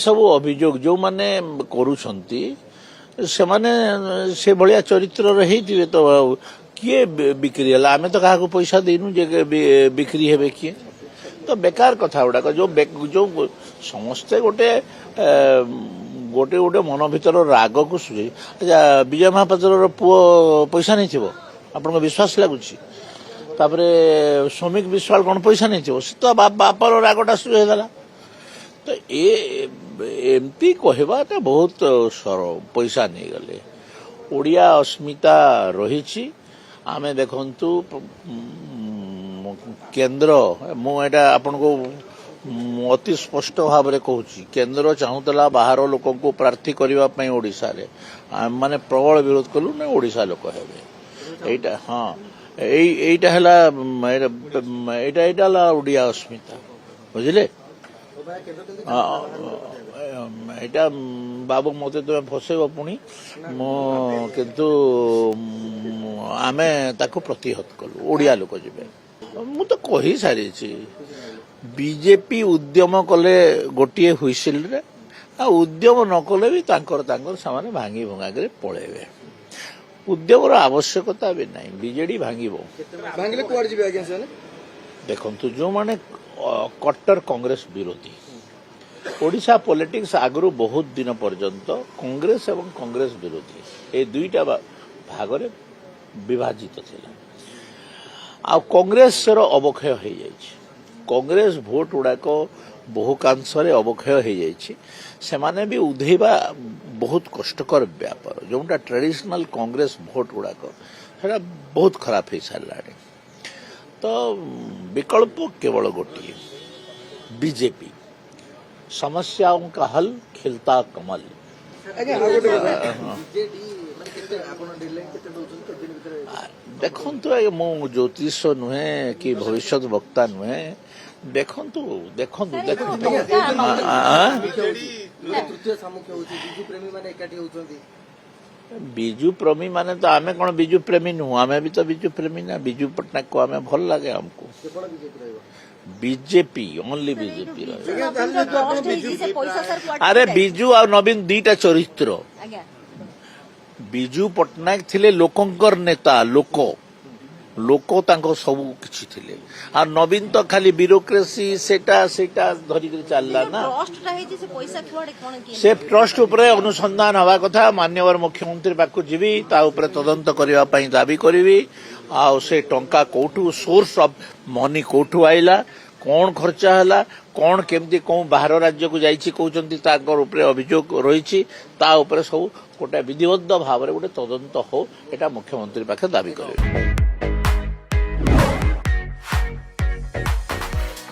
सब अभियोग जो माने करूछंती सेमाने से भलिया चरित्र रही तो किए बिक्री है आम तो क्या पैसा देनु जे बिक्री हे किए तो बेकार कथा गुड़ाक जो जो समस्ते गोटे गोटे गोटे मन भर राग को सुझे अच्छा विजय महापात्र पुओ पैसा नहीं थो आपन विश्वास लगुच श्रमिक विश्वाल कौन पैसा नहीं थो तो बापर रागटा सुझेदेला तो एमती कहवाटा बहुत पैसा नहीं गले ओडिया अस्मिता रही आमे देखंतु केंद्र मुझा आपन को अति स्पष्ट भाव में कहूँ केंद्र चाहूला बाहर लोक को प्रार्थी करने ओडिशा रे माने प्रबल विरोध कलु ना ओडिशा लोक हेबे हाँ एटा ओडिया अस्मिता बुझिले एटा बाबू मते तुम फसेब पुणी किंतु आमे ताको प्रतिहत कलु ओडिया लोक जिबे मु तो कही सारी बीजेपी उद्यम कले गोटे हुइसिल रे आ उद्यम न कले भी तांकर सामाने भांगी भंगा करे पळेबे उद्यमर आवश्यकता भी नहीं बीजेडी भांगिबो भांगिले कुआर जिबे आज्ञा से देखंतु जो माने कट्टर कांग्रेस विरोधी ओडिशा पॉलिटिक्स आगु बहुत दिन पर्यंत कांग्रेस एवं कांग्रेस विरोधी ए दुईटा भाग रे विभाजित थिला आ कांग्रेस रो अवक्षय हो जाइछि कांग्रेस भोट गुड़ाक बहुकांश अवक्षय हो जाइछि सेमाने भी उधेबा बहुत कष्टकर व्यापार जोटा ट्रेडिशनल कांग्रेस भोट गुड़ाक सेटा बहुत खराब हो सारा तो विकल्प केवल गोटे बीजेपी समस्याओं का हल खिलता कमल देखु मु ज्योतिष नुहे कि भविष्य वक्ता नुहे देखु देखु बिजु प्रेमी माने तो आमे कौन बिजु प्रेमी नुह आमे भी तो बिजु प्रेमी ना बिजु पट्टनायक को आमे भल लगे हमको बीजेपी ओनली बीजेपी अरे बिजु और नवीन दीटा चरित्र बिजु पट्टनायक थिले लोकंकर नेता लोक तांको सब किछि थिले आ नवीन तो खाली ब्यूरोक्रेसी सेटा धरिक चलला ना से ट्रस्ट उपरे अनुसंधान हवा कथा माननीय मुख्यमंत्री पाखु जीवी ता उपरे तदंत करबा पई दाबी करबी आ से टंका कोठू सोर्स ऑफ मनी कोठू आइला कौन खर्चा है कौन केमती कौन बाहर राज्य को जाइछि कहउचंती ताकर उपरे अभियोग रही ता उपरे सब गोटे विधिबद्ध भाव में गोटे तदंत हो एटा मुख्यमंत्री पाखे दाबी करे।